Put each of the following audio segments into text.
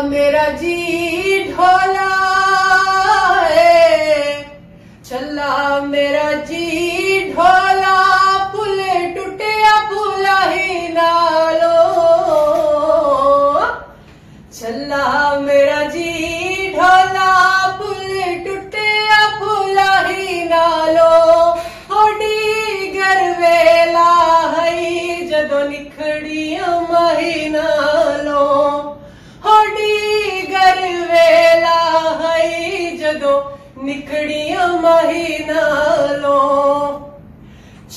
मेरा जी ढोला चला मेरा जी ढोला पुल टूटिया पुला ही नालो चला मेरा जी ढोला पुल टूटिया पुला ही नालो होडी गरवेला हई जदों निखड़िया महीना लो होडी गरवेला हई जदों निखड़िया महीना लो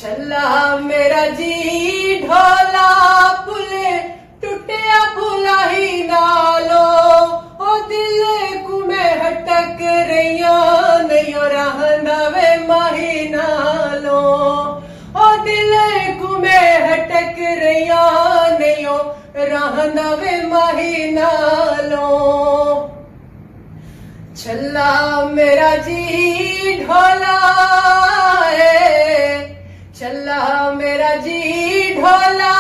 चला मेरा जी ढोला पुल टूटिया पुला ही नालो ओ दिल को मैं हटक रहिया नहीं रहंदा वे महीना लो ओ दिल को मैं हटक रहिया नहीं रहंदा वे महीना लो चला मेरा जी ढोला चला मेरा जी ढोला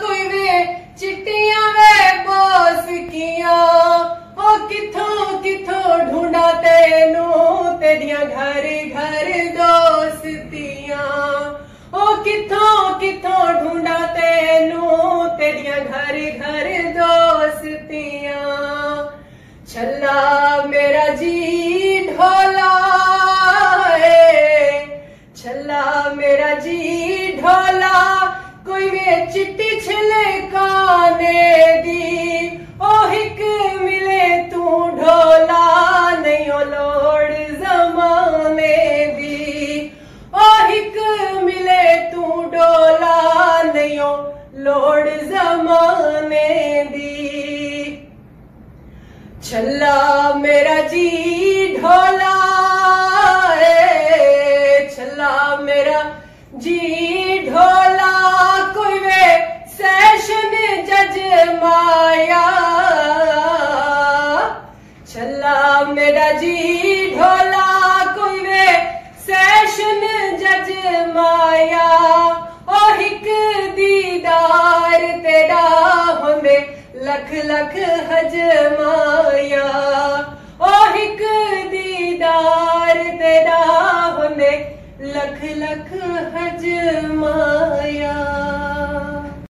कोई वे चिट्टियां वे बोस किया ओ किथों किथों ढूंढा तेनू तेरिया घर घर दोस्तियां ओ किथों किथों ढूंढा तेनू तेरिया घर घर दोस्तियां चला मेरा जी ढोला चला मेरा जी ढोला कोई वे चिट्टी छिलकाने दी ओ हिक मिले तू ढोला नहीं ओ लोड़ जमाने दी ओ हिक मिले तू ढोला नहीं ओ लोड़ जमाने दी चला मेरा जी ढोला चला मेरा जी ढोला कोई वे सेशन जज माया चला मेरा जी ढोला कोई वे सेशन जज माया ओ हिक दीदार तेरा होंदे लख लख हजमाया ओ हिक दीदार तेरा होंदे लख लख हज